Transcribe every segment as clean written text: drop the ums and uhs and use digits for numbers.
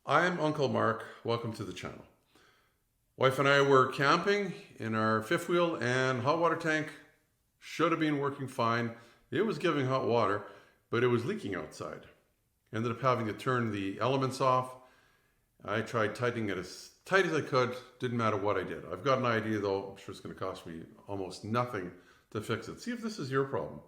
I'm Uncle Mark. Welcome to the channel. Wife and I were camping in our fifth wheel and hot water tank should have been working fine. It was giving hot water, but it was leaking outside. Ended up having to turn the elements off. I tried tightening it as tight as I could. Didn't matter what I did. I've got an idea though. I'm sure it's going to cost me almost nothing to fix it. See if this is your problem.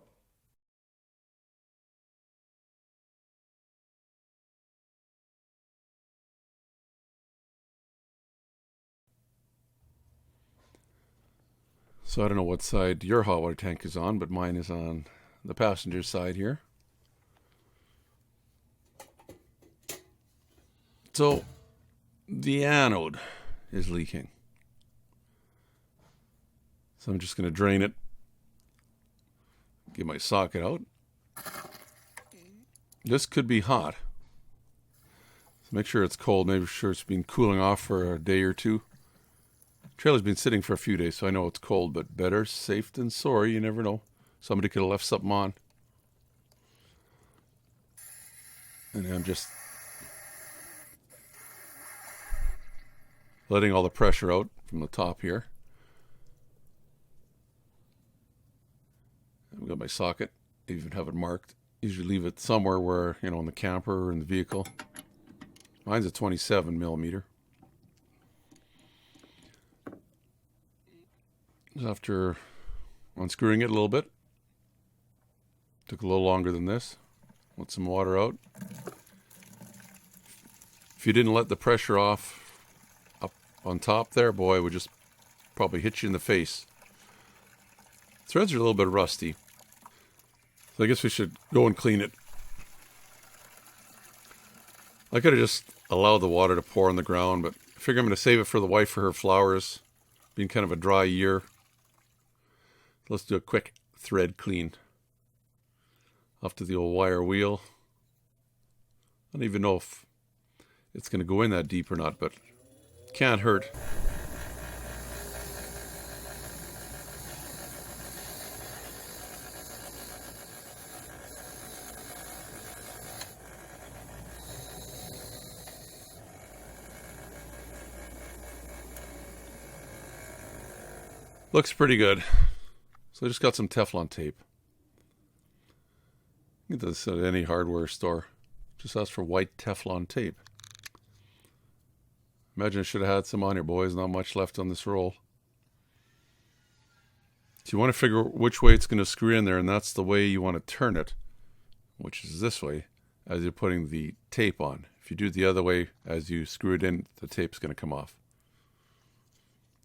So I don't know what side your hot water tank is on, but mine is on the passenger side here. So the anode is leaking. So I'm just going to drain it, get my socket out. This could be hot. So make sure it's cold. Make sure it's been cooling off for a day or two. Trailer's been sitting for a few days, so I know it's cold, but better safe than sorry. You never know. Somebody could have left something on. And I'm just letting all the pressure out from the top here. I've got my socket. I even have it marked. Usually leave it somewhere where, in the camper or in the vehicle. Mine's a 27 millimeter. After unscrewing it a little bit, took a little longer than this. Let some water out. If you didn't let the pressure off up on top there, boy, it would just probably hit you in the face. Threads are a little bit rusty, so I guess we should go and clean it. I could have just allowed the water to pour on the ground, but I figure I'm going to save it for the wife for her flowers. Being kind of a dry year. Let's do a quick thread clean. Off to the old wire wheel. I don't even know if it's going to go in that deep or not, but can't hurt. Looks pretty good. So I just got some Teflon tape. Get this at any hardware store. Just ask for white Teflon tape. Imagine I should have had some on here, boys. Not much left on this roll. So you want to figure which way it's going to screw in there, and that's the way you want to turn it, which is this way, as you're putting the tape on. If you do it the other way, as you screw it in, the tape's going to come off.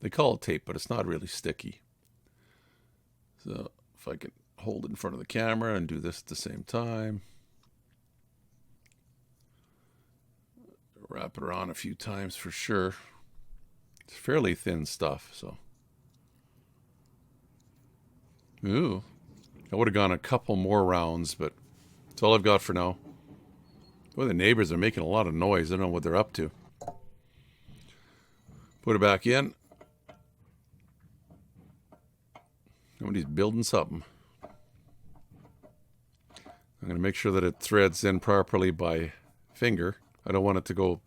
They call it tape, but it's not really sticky. So if I can hold it in front of the camera and do this at the same time. Wrap it around a few times for sure. It's fairly thin stuff, so. Ooh. I would have gone a couple more rounds, but that's all I've got for now. Boy, the neighbors are making a lot of noise. I don't know what they're up to. Put it back in. Somebody's building something. I'm going to make sure that it threads in properly by finger. I don't want it to go,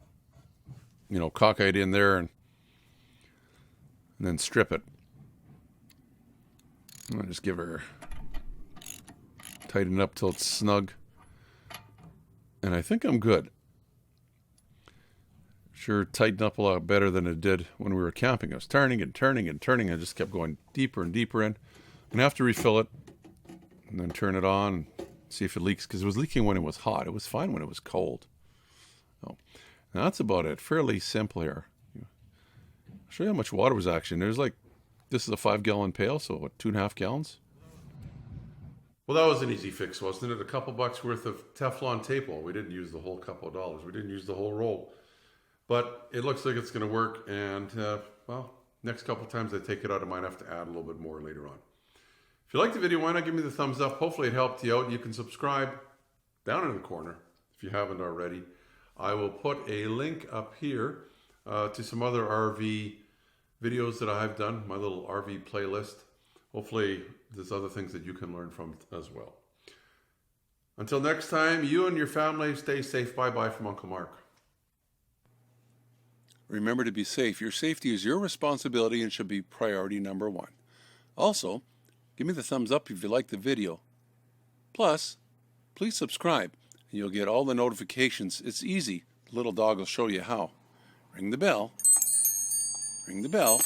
cockeyed in there and then strip it. I'm going to just give her, tighten it up till it's snug. And I think I'm good. Sure tightened up a lot better than it did when we were camping. I was turning and turning and turning. I just kept going deeper and deeper in. I'm going to have to refill it and then turn it on and see if it leaks, because it was leaking when it was hot. It was fine when it was cold. Oh, now that's about it. Fairly simple here. I'll show you how much water was actually. This is a 5-gallon pail, so what, 2.5 gallons? Well, that was an easy fix, wasn't it? A couple bucks worth of Teflon tape. Well, we didn't use the whole couple of dollars. We didn't use the whole roll. But it looks like it's going to work, and, next couple times I take it out, I might have to add a little bit more later on. If you liked the video, why not give me the thumbs up? Hopefully it helped you out. You can subscribe down in the corner if you haven't already. I will put a link up here to some other RV videos that I've done, my little RV playlist. Hopefully there's other things that you can learn from as well. Until next time, you and your family stay safe. Bye-bye from Uncle Mark. Remember to be safe. Your safety is your responsibility and should be priority number one. Also, give me the thumbs up if you like the video. Plus, please subscribe and you'll get all the notifications. It's easy. The little dog will show you how. Ring the bell. Ring the bell.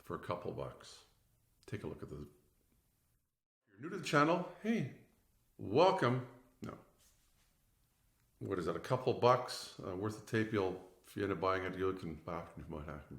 For a couple bucks. Take a look at the... If you're new to the channel, hey, welcome. No. What is that, a couple bucks worth of tape? If you end up buying it, you can buy it.